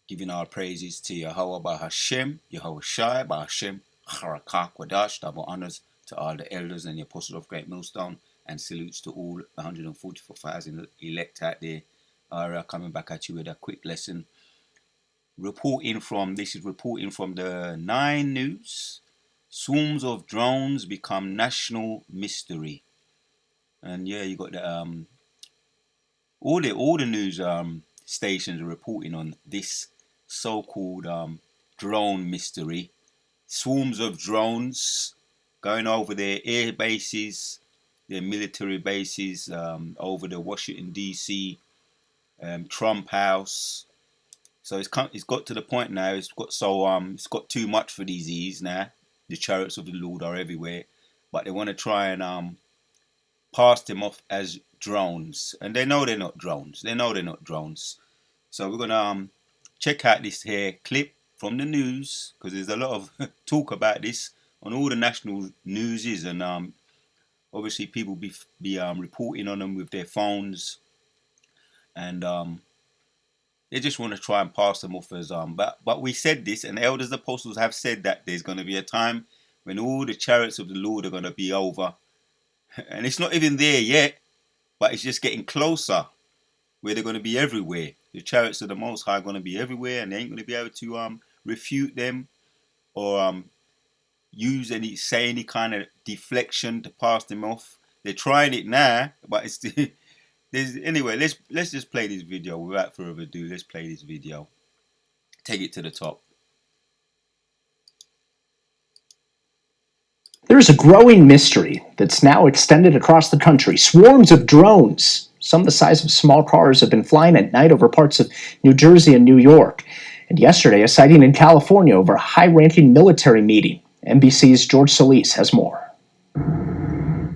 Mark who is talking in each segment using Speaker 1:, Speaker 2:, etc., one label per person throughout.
Speaker 1: giving our praises to Yahweh by Hashem, Yahweh Shai by Hashem, Harakah Kwadash, double honors to all the elders and the apostles of Great Millstone, and salutes to all the 144,000 elect out there. Coming back at you with a quick lesson. Reporting from the 9 News. Swarms of drones become national mystery. And yeah, you got the all the news stations are reporting on this so-called drone mystery. Swarms of drones going over their air bases, their military bases, over the Washington D.C. Trump House. So it's got to the point now. It's got too much for these E's now. The chariots of the Lord are everywhere, but they want to try and pass them off as drones, and they know they're not drones. So we're gonna check out this here clip from the news, because there's a lot of talk about this on all the national newses, and obviously people be reporting on them with their phones, and they just want to try and pass them off as but we said this, and the elders apostles have said that there's going to be a time when all the chariots of the Lord are going to be over, and it's not even there yet, but it's just getting closer, where they're going to be everywhere. The chariots of the Most High are going to be everywhere, and they ain't going to be able to refute them or say any kind of deflection to pass them off. They're trying it now, but it's anyway. Let's just play this video without further ado. Let's play this video. Take it to the top.
Speaker 2: There is a growing mystery that's now extended across the country. Swarms of drones, some the size of small cars, have been flying at night over parts of New Jersey and New York. And yesterday, a sighting in California over a high-ranking military meeting. NBC's George Solis has more.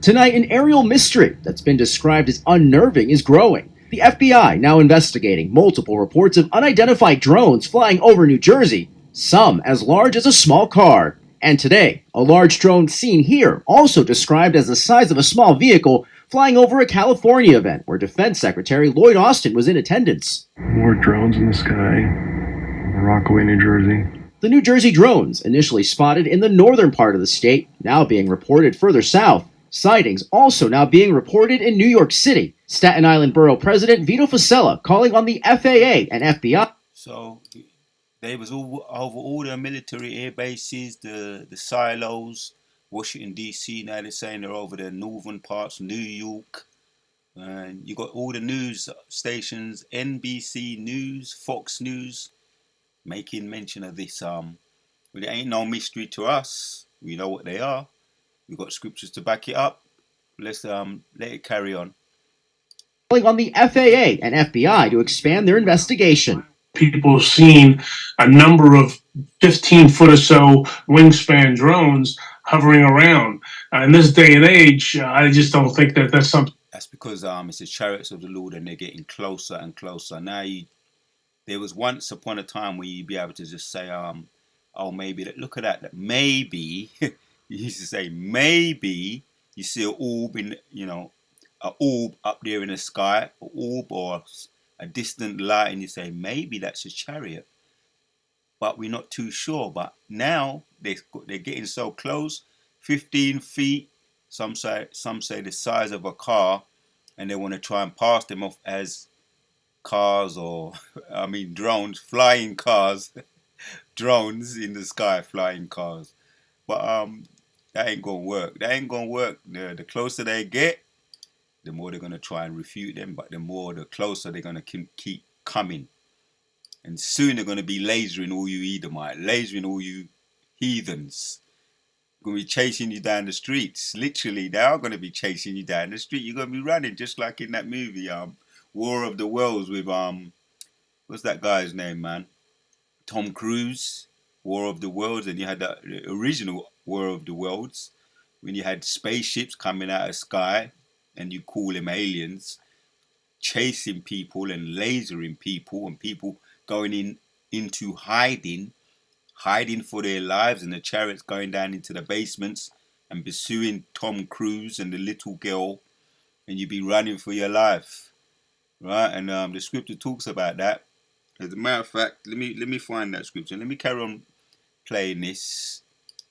Speaker 3: Tonight, an aerial mystery that's been described as unnerving is growing. The FBI now investigating multiple reports of unidentified drones flying over New Jersey, some as large as a small car. And today, a large drone seen here, also described as the size of a small vehicle, flying over a California event where Defense Secretary Lloyd Austin was in attendance.
Speaker 4: More drones in the sky, Rockaway, New Jersey.
Speaker 3: The New Jersey drones, initially spotted in the northern part of the state, now being reported further south. Sightings also now being reported in New York City. Staten Island Borough President Vito Fossella calling on the FAA and FBI.
Speaker 1: So they was over all the military air bases, the silos, Washington D.C. Now they're saying they're over the northern parts, New York, and you got all the news stations, NBC News, Fox News, making mention of this. Well, it ain't no mystery to us. We know what they are. We've got scriptures to back it up. Let's let it carry on.
Speaker 3: Calling on the FAA and FBI to expand their investigation.
Speaker 4: People have seen a number of 15-foot or so wingspan drones hovering around. In this day and age, I just don't think that that's something.
Speaker 1: That's because it's the chariots of the Lord, and they're getting closer and closer. Now, there was once upon a time where you'd be able to just say, oh, maybe look at that. Maybe you used to say, maybe you see an orb an orb up there in the sky, an orb or a distant light, and you say, maybe that's a chariot. But we're not too sure. But now they're getting so close, 15 feet. Some say the size of a car, and they want to try and pass them off as cars, or drones, flying cars, drones in the sky, flying cars. But that ain't gonna work. The closer they get, the more they're gonna try and refute them. But the closer they're gonna keep coming, and soon they're gonna be lasering all you Edomite, lasering all you heathens. Gonna be chasing you down the streets. Literally, they are gonna be chasing you down the street. You're gonna be running just like in that movie, War of the Worlds with what's that guy's name, man? Tom Cruise, War of the Worlds, and you had the original War of the Worlds when you had spaceships coming out of the sky, and you call them aliens, chasing people and lasering people, and people going into hiding for their lives, and the chariots going down into the basements and pursuing Tom Cruise and the little girl, and you'd be running for your life, right? And the scripture talks about that. As a matter of fact, let me find that scripture. Let me carry on playing this.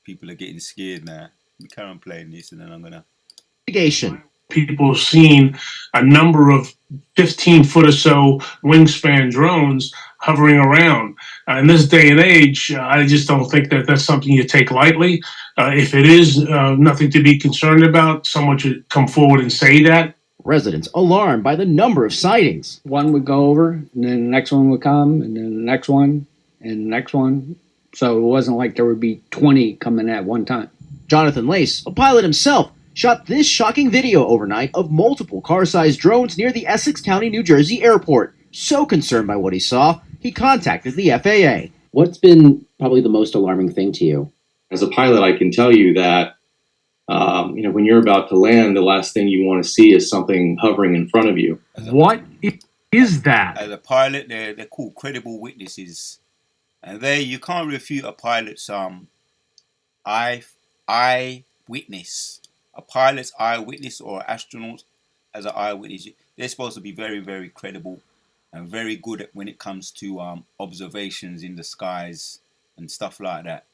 Speaker 1: People are getting scared now. Let me carry on playing this, and then I'm gonna.
Speaker 3: Investigation.
Speaker 4: People have seen a number of 15-foot or so wingspan drones hovering around. In this day and age, I just don't think that that's something you take lightly. If it is nothing to be concerned about, someone should come forward and say that.
Speaker 3: Residents alarmed by the number of sightings.
Speaker 5: One would go over, and then the next one would come, and then the next one, and the next one. So it wasn't like there would be 20 coming at one time.
Speaker 3: Jonathan Lace, a pilot himself, shot this shocking video overnight of multiple car-sized drones near the Essex County, New Jersey airport. So concerned by what he saw, he contacted the FAA.
Speaker 6: What's been probably the most alarming thing to you?
Speaker 7: As a pilot, I can tell you that when you're about to land, the last thing you want to see is something hovering in front of you.
Speaker 8: What is that?
Speaker 1: As a pilot, they're called credible witnesses, and you can't refute a pilot's eyewitness. A pilot's eyewitness or astronaut as an eyewitness, they're supposed to be very, very credible and very good when it comes to observations in the skies and stuff like that.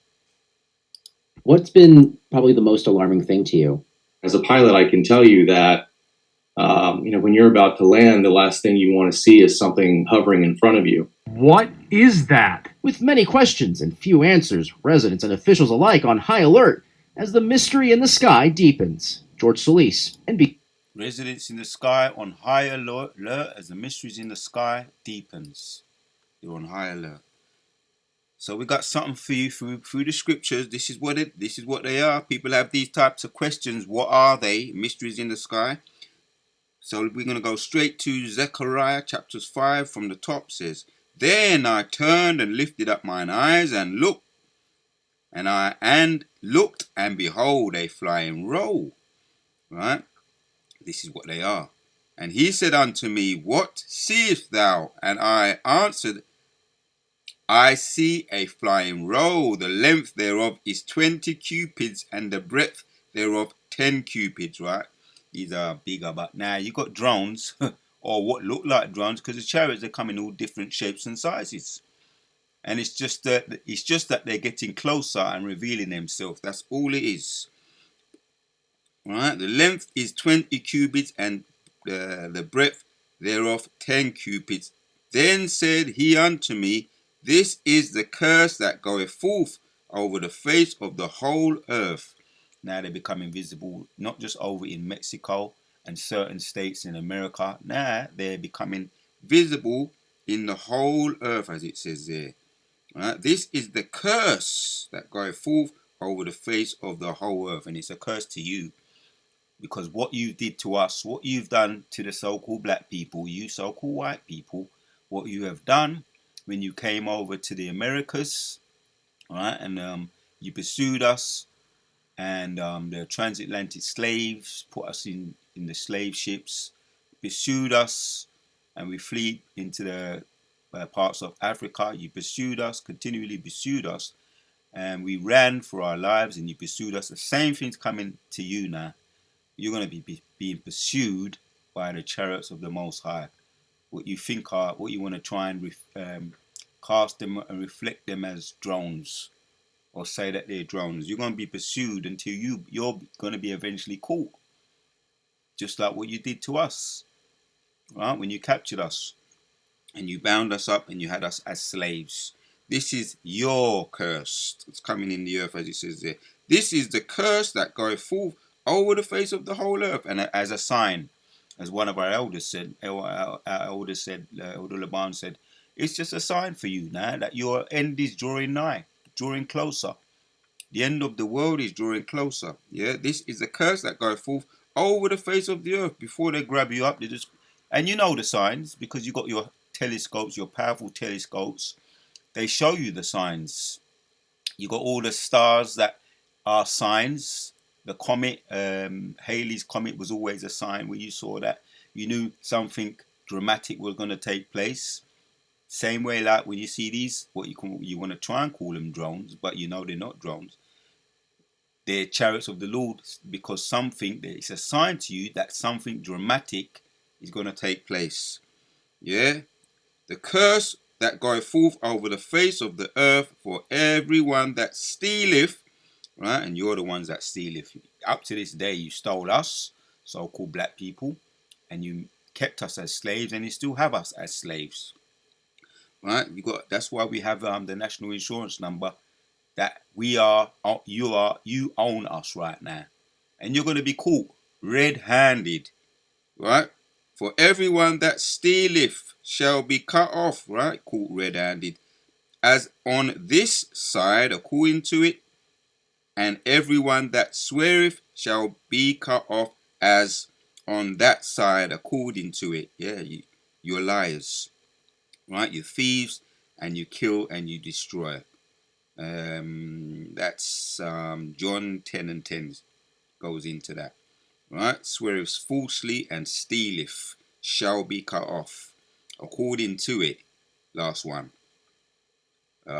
Speaker 6: What's been probably the most alarming thing to you?
Speaker 7: As a pilot, I can tell you that when you're about to land, the last thing you want to see is something hovering in front of you.
Speaker 8: What is that?
Speaker 3: With many questions and few answers, residents and officials alike on high alert as the mystery in the sky deepens. George Solis, NBC.
Speaker 1: Residents in the sky on high alert as the mysteries in the sky deepens. They're on high alert. So we got something for you through the scriptures. This is what they are. People have these types of questions. What are they? Mysteries in the sky. So we're going to go straight to Zechariah chapters 5 from the top. Says, Then I turned and lifted up mine eyes and looked, and behold, a flying roll. Right? This is what they are. And he said unto me, What seest thou? And I answered, I see a flying roll. The length thereof is 20 cubits, and the breadth thereof 10 cubits. Right? These are bigger, but now you got drones, or what look like drones, because the chariots are coming in all different shapes and sizes. And it's just that they're getting closer and revealing themselves. That's all it is. Right? The length is 20 cubits, and the breadth thereof 10 cubits. Then said he unto me, This is the curse that goeth forth over the face of the whole earth. Now they're becoming visible, not just over in Mexico and certain states in America. Now they're becoming visible in the whole earth, as it says there. Right? This is the curse that goeth forth over the face of the whole earth. And it's a curse to you. Because what you did to us, what you've done to the so-called black people, you so-called white people, what you have done when you came over to the Americas, right, and you pursued us, and the transatlantic slaves put us in the slave ships, pursued us, and we fled into the parts of Africa. You pursued us, continually pursued us, and we ran for our lives, and you pursued us. The same thing's coming to you now. You're going to be being pursued by the chariots of the Most High. What you think are, what you want to try and cast them and reflect them as drones, or say that they're drones. You're going to be pursued until you're going to be eventually caught. Just like what you did to us, right? When you captured us and you bound us up and you had us as slaves. This is your curse. It's coming in the earth, as it says there. This is the curse that goeth forth over the face of the whole earth, and as a sign, as one of our elders said, Elder Laban said, it's just a sign for you now that your end is drawing nigh, drawing closer. The end of the world is drawing closer. Yeah, this is the curse that goeth forth over the face of the earth. Before they grab you up, and you know the signs because you got your telescopes, your powerful telescopes. They show you the signs. You got all the stars that are signs. The comet, Halley's Comet was always a sign. When you saw that, you knew something dramatic was going to take place. Same way like when you see these, you want to try and call them drones, but you know they're not drones. They're chariots of the Lord, because it's a sign to you that something dramatic is going to take place. Yeah? The curse that goeth forth over the face of the earth, for everyone that stealeth, right? And you're the ones that stealeth. Up to this day, you stole us, so-called black people, and you kept us as slaves, and you still have us as slaves, right? That's why we have the national insurance number. That you own us right now, and you're going to be caught red-handed, right? For everyone that stealeth shall be cut off, right? Caught red-handed, as on this side, according to it, and everyone that sweareth shall be cut off as on that side, according to it. Yeah, you're liars, right? You're thieves, and you kill and you destroy. That's John 10 and 10 goes into that, right? Sweareth falsely and stealeth shall be cut off, according to it. Last one.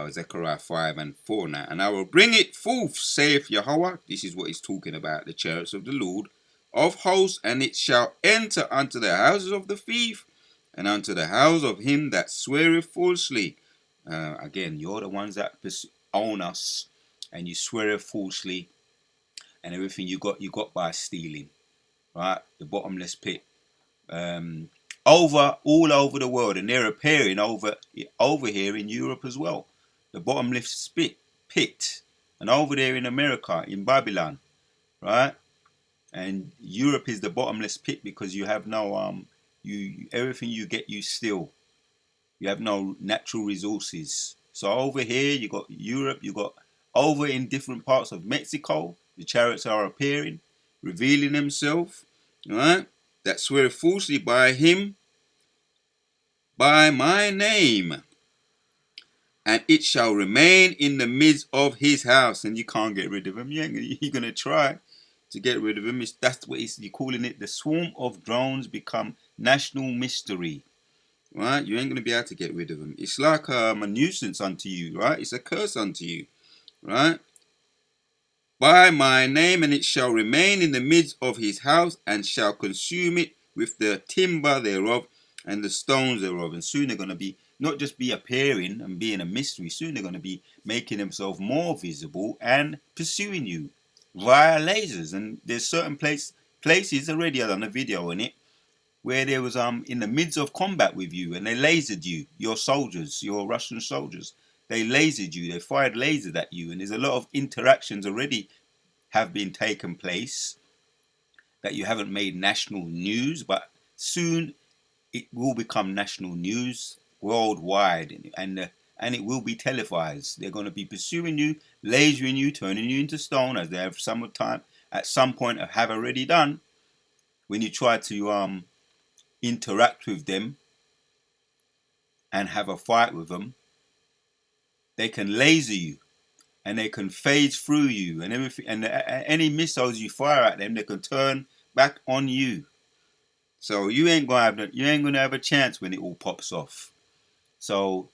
Speaker 1: Zechariah 5 and 4 now. And I will bring it forth, saith Yahweh. This is what he's talking about, the chariots of the Lord of hosts, and it shall enter unto the houses of the thief, and unto the house of him that sweareth falsely. Again, you're the ones that own us, and you swear falsely, and everything you got by stealing, right? The bottomless pit. All over the world, and they're appearing over here in Europe as well. The bottomless pit, and over there in America, in Babylon, right? And Europe is the bottomless pit because you have no everything you get you steal. You have no natural resources. So over here you got Europe, you got over in different parts of Mexico, the chariots are appearing, revealing themselves, right? That swear falsely by him, by my name, and it shall remain in the midst of his house. And you can't get rid of him. You're gonna try to get rid of him. That's what you're calling it. The swarm of drones become national mystery, right? You ain't gonna be able to get rid of him. It's like a nuisance unto you, right? It's a curse unto you, right? By my name, and it shall remain in the midst of his house, and shall consume it with the timber thereof and the stones thereof. And soon they're going to be not just be appearing and being a mystery, soon they're going to be making themselves more visible and pursuing you via lasers. And there's certain places already, I've done a video on it, where there was in the midst of combat with you, and they lasered you, your soldiers, your Russian soldiers. They lasered you, they fired lasers at you, and there's a lot of interactions already have been taken place that you haven't made national news, but soon it will become national news worldwide, and it will be televised. They're going to be pursuing you, lasering you, turning you into stone, as they have at some point have already done. When you try to interact with them and have a fight with them, they can laser you, and they can phase through you, and everything, and any missiles you fire at them, they can turn back on you. So you ain't gonna have a chance when it all pops off. So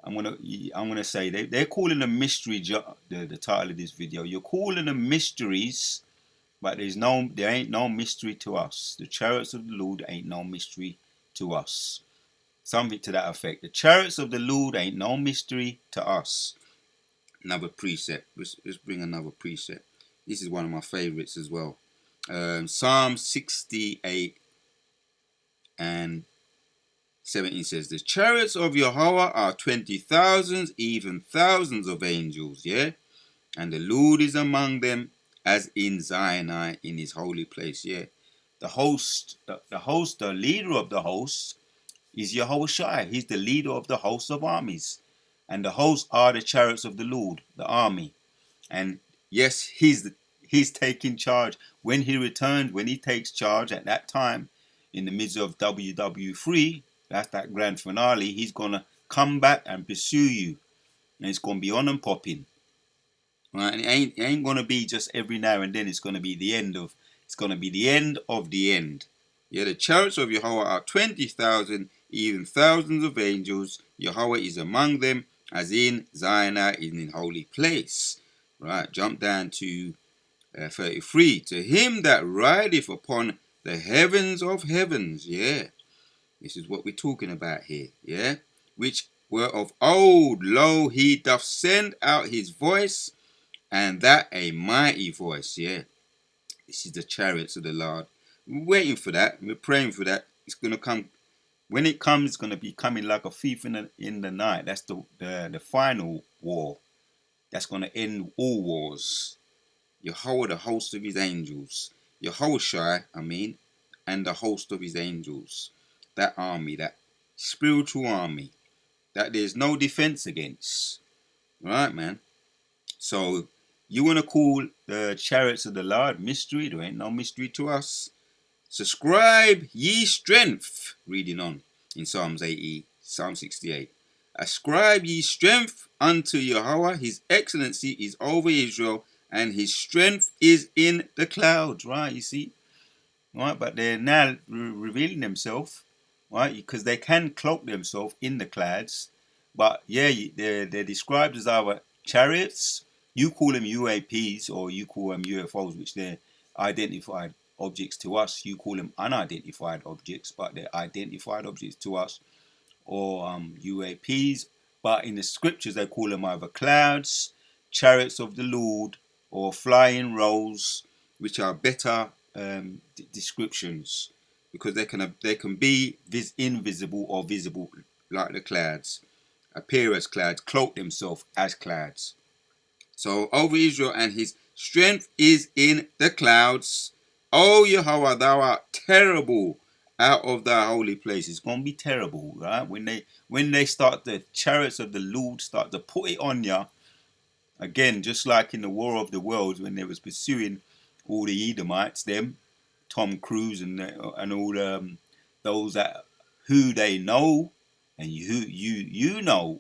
Speaker 1: I'm gonna say they're calling them mystery. The title of this video, you're calling them mysteries, but there ain't no mystery to us. The chariots of the Lord ain't no mystery to us. Something to that effect. The chariots of the Lord ain't no mystery to us. Another preset. Let's bring another preset. This is one of my favorites as well. Psalm 68 and 17 says, the chariots of Yahweh are 20,000s, even thousands of angels, yeah? And the Lord is among them, as in Zion, in his holy place, yeah? The leader of the host is Yahushua. He's the leader of the host of armies. And the hosts are the chariots of the Lord, the army. And yes, he's taking charge. When he takes charge at that time, in the midst of WW3, that's that grand finale, he's going to come back and pursue you. And it's going to be on and popping. Right? And it ain't going to be just every now and then. It's going to be the end of the end. Yeah, the chariots of Yahweh are 20,000, even thousands of angels. Yahweh is among them, as in Zion in holy place. Right, jump down to 33. To him that rideth upon the heavens of heavens. Yeah, this is what we're talking about here. Yeah, which were of old. Lo, he doth send out his voice, and that a mighty voice. Yeah, this is the chariots of the Lord. We're waiting for that. We're praying for that. It's going to come. When it comes, it's going to be coming like a thief in the night. That's the final war. That's going to end all wars. Yahweh, the host of his angels. Yahushai, and the host of his angels. That army, that spiritual army, that there's no defense against. Right, man? So, you want to call the chariots of the Lord mystery? There ain't no mystery to us. Subscribe ye strength, reading on in Psalm 68. Ascribe ye strength unto Yahweh, his excellency is over Israel, and his strength is in the clouds, right? You see, right? But they're now revealing themselves, right? Because they can cloak themselves in the clouds, but yeah, they're described as our chariots. You call them UAPs or you call them UFOs, which they're identified objects to us. You call them unidentified objects, but they're identified objects to us, or UAPs. But in the scriptures, they call them either clouds, chariots of the Lord, or flying rolls, which are better descriptions because they can be invisible or visible, like the clouds, appear as clouds, cloak themselves as clouds. So over Israel, and his strength is in the clouds. O Yahweh, thou art terrible out of thy holy place. It's gonna be terrible, right? When they start, the chariots of the Lord start to put it on you again, just like in the War of the Worlds when they was pursuing all the Edomites, them Tom Cruise and all those that who they know, and you know.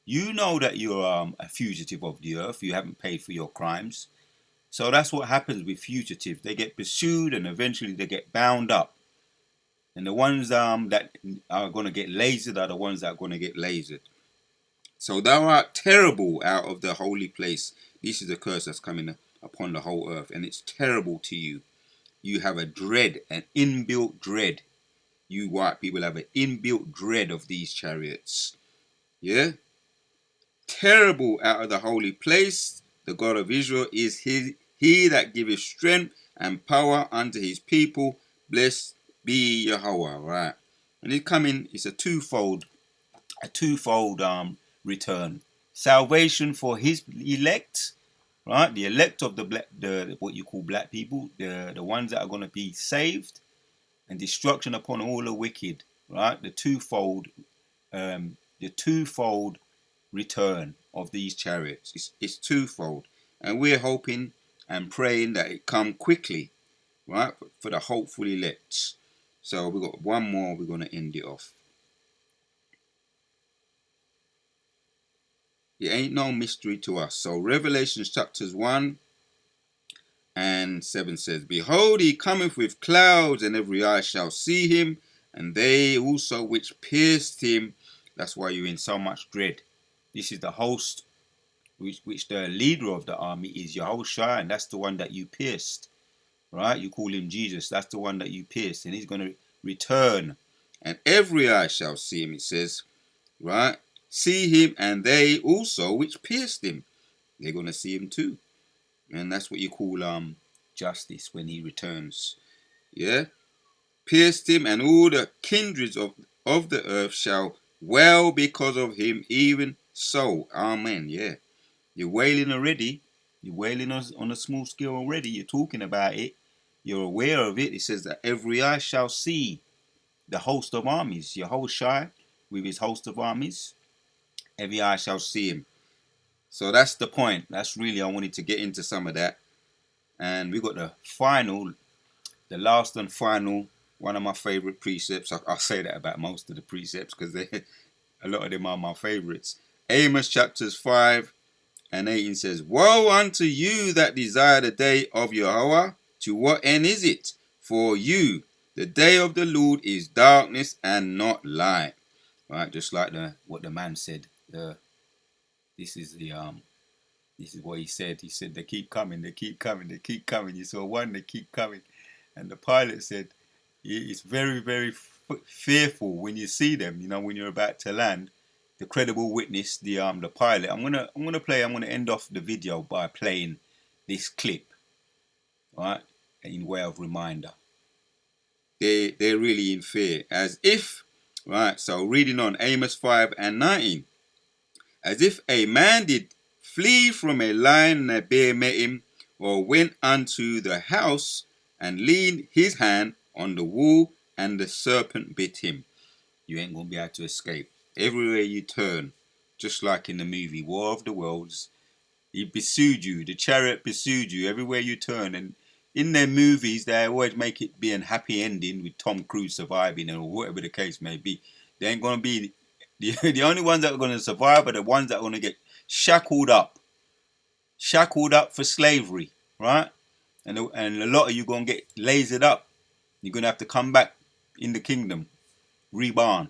Speaker 1: You know that you're a fugitive of the earth. You haven't paid for your crimes. So that's what happens with fugitives. They get pursued and eventually they get bound up. And the ones that are going to get lasered are the ones that are going to get lasered. So thou art terrible out of the holy place. This is a curse that's coming upon the whole earth. And it's terrible to you. You have a dread, an inbuilt dread. You white people have an inbuilt dread of these chariots. Yeah? Terrible out of the holy place. The God of Israel is he that giveth strength and power unto his people. Blessed be Yahweh. Right. And it's coming, it's a twofold return. Salvation for his elect, right? The elect of the what you call black people, the ones that are going to be saved, and destruction upon all the wicked, right? The twofold return of these chariots. It's twofold, and we're hoping and praying that it come quickly, right, for the hopeful elect. So we've got one more. We're going to end it off. It ain't no mystery to us. So Revelation chapters 1 and 7 says, Behold, he cometh with clouds, and every eye shall see him, and they also which pierced him. That's why you're in so much dread. This is the host, which the leader of the army is Yahushua, and that's the one that you pierced, right? You call him Jesus. That's the one that you pierced, and he's going to return, and every eye shall see him. It says, right? See him, and they also which pierced him. They're going to see him too, and that's what you call justice when he returns. Yeah, pierced him, and all the kindreds of the earth shall wail because of him. Even so, amen. Yeah. You're wailing already. You're wailing on a small scale already. You're talking about it. You're aware of it. It says that every eye shall see the host of armies. Yahushua with his host of armies. Every eye shall see him. So that's the point. That's really, I wanted to get into some of that. And we got the last and final, one of my favorite precepts. I'll say that about most of the precepts because a lot of them are my favorites. Amos chapters 5 and 18 says, Woe unto you that desire the day of Yahweh. To what end is it? For you, the day of the Lord is darkness and not light. Right, just like what the man said. This is what he said. He said they keep coming, they keep coming, they keep coming. You saw one, they keep coming, and the pilot said it's very, very fearful when you see them. You know, when you're about to land. The credible witness, the pilot. I'm gonna end off the video by playing this clip, right, in way of reminder. They're really in fear, as if, right. So reading on Amos 5:19, as if a man did flee from a lion and a bear met him, or went unto the house and leaned his hand on the wall, and the serpent bit him. You ain't gonna be able to escape. Everywhere you turn, just like in the movie War of the Worlds, he pursued you. The chariot pursued you everywhere you turn. And in their movies, they always make it be a happy ending with Tom Cruise surviving, or whatever the case may be. They ain't gonna be the only ones that are gonna survive are the ones that are gonna get shackled up for slavery, right? And a lot of you gonna get lasered up. You're gonna have to come back in the kingdom, reborn,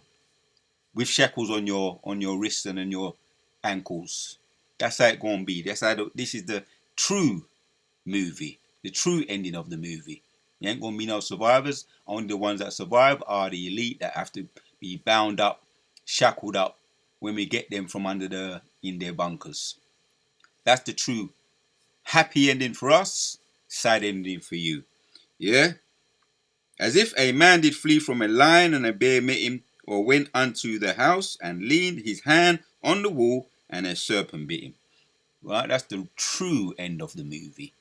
Speaker 1: with shackles on your wrists and on your ankles. That's how it gonna be. This is the true movie, the true ending of the movie. There ain't gonna be no survivors. Only the ones that survive are the elite that have to be bound up, shackled up when we get them from in their bunkers. That's the true happy ending for us, sad ending for you. Yeah? As if a man did flee from a lion and a bear met him, or went unto the house and leaned his hand on the wall, and a serpent bit him. Right? That's the true end of the movie.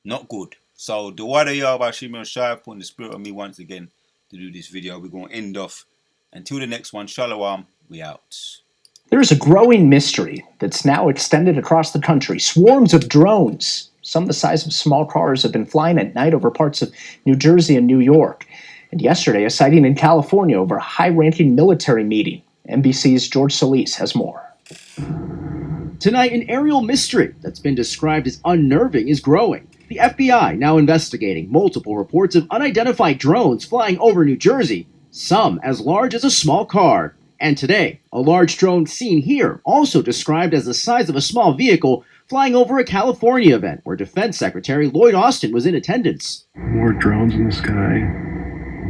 Speaker 1: Not good. So the Wada Yahweh Shimon Shai putting the spirit on me once again to do this video. We're going to end off. Until the next one, Shalom, we out.
Speaker 2: There is a growing mystery that's now extended across the country. Swarms of drones, some the size of small cars, have been flying at night over parts of New Jersey and New York. And yesterday, a sighting in California over a high-ranking military meeting. NBC's George Solis has more.
Speaker 3: Tonight, an aerial mystery that's been described as unnerving is growing. The FBI now investigating multiple reports of unidentified drones flying over New Jersey, some as large as a small car. And today, a large drone seen here, also described as the size of a small vehicle, flying over a California event where Defense Secretary Lloyd Austin was in attendance.
Speaker 9: More drones in the sky,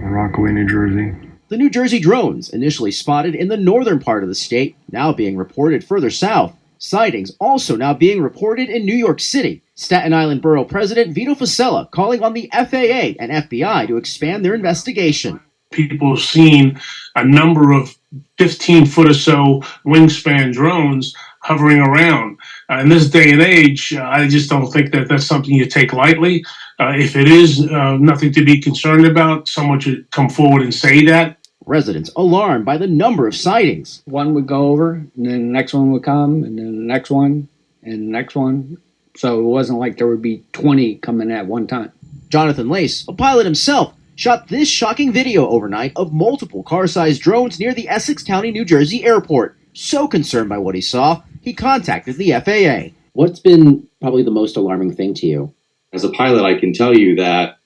Speaker 9: Rockaway, New Jersey.
Speaker 3: The New Jersey drones, initially spotted in the northern part of the state, now being reported further south. Sightings also now being reported in New York City. Staten Island Borough President Vito Fossella calling on the FAA and FBI to expand their investigation.
Speaker 4: People have seen a number of 15-foot or so wingspan drones hovering around. In this day and age, I just don't think that that's something you take lightly. If it is nothing to be concerned about, someone should come forward and say that.
Speaker 3: Residents alarmed by the number of sightings.
Speaker 5: One would go over, and then the next one would come, and then the next one, and the next one. So it wasn't like there would be 20 coming at one time.
Speaker 3: Jonathan Lace, a pilot himself, shot this shocking video overnight of multiple car-sized drones near the Essex County, New Jersey airport. So concerned by what he saw, he contacted the FAA.
Speaker 6: What's been probably the most alarming thing to you?
Speaker 7: As a pilot, I can tell you that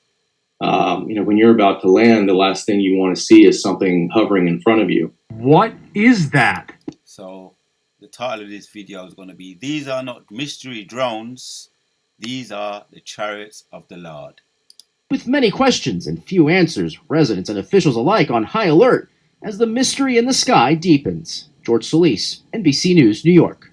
Speaker 7: when you're about to land, the last thing you want to see is something hovering in front of you.
Speaker 8: What is that?
Speaker 1: So the title of this video is going to be, these are not mystery drones, these are the chariots of the Lord.
Speaker 3: With many questions and few answers, residents and officials alike on high alert as the mystery in the sky deepens. George Solis, NBC News, New York.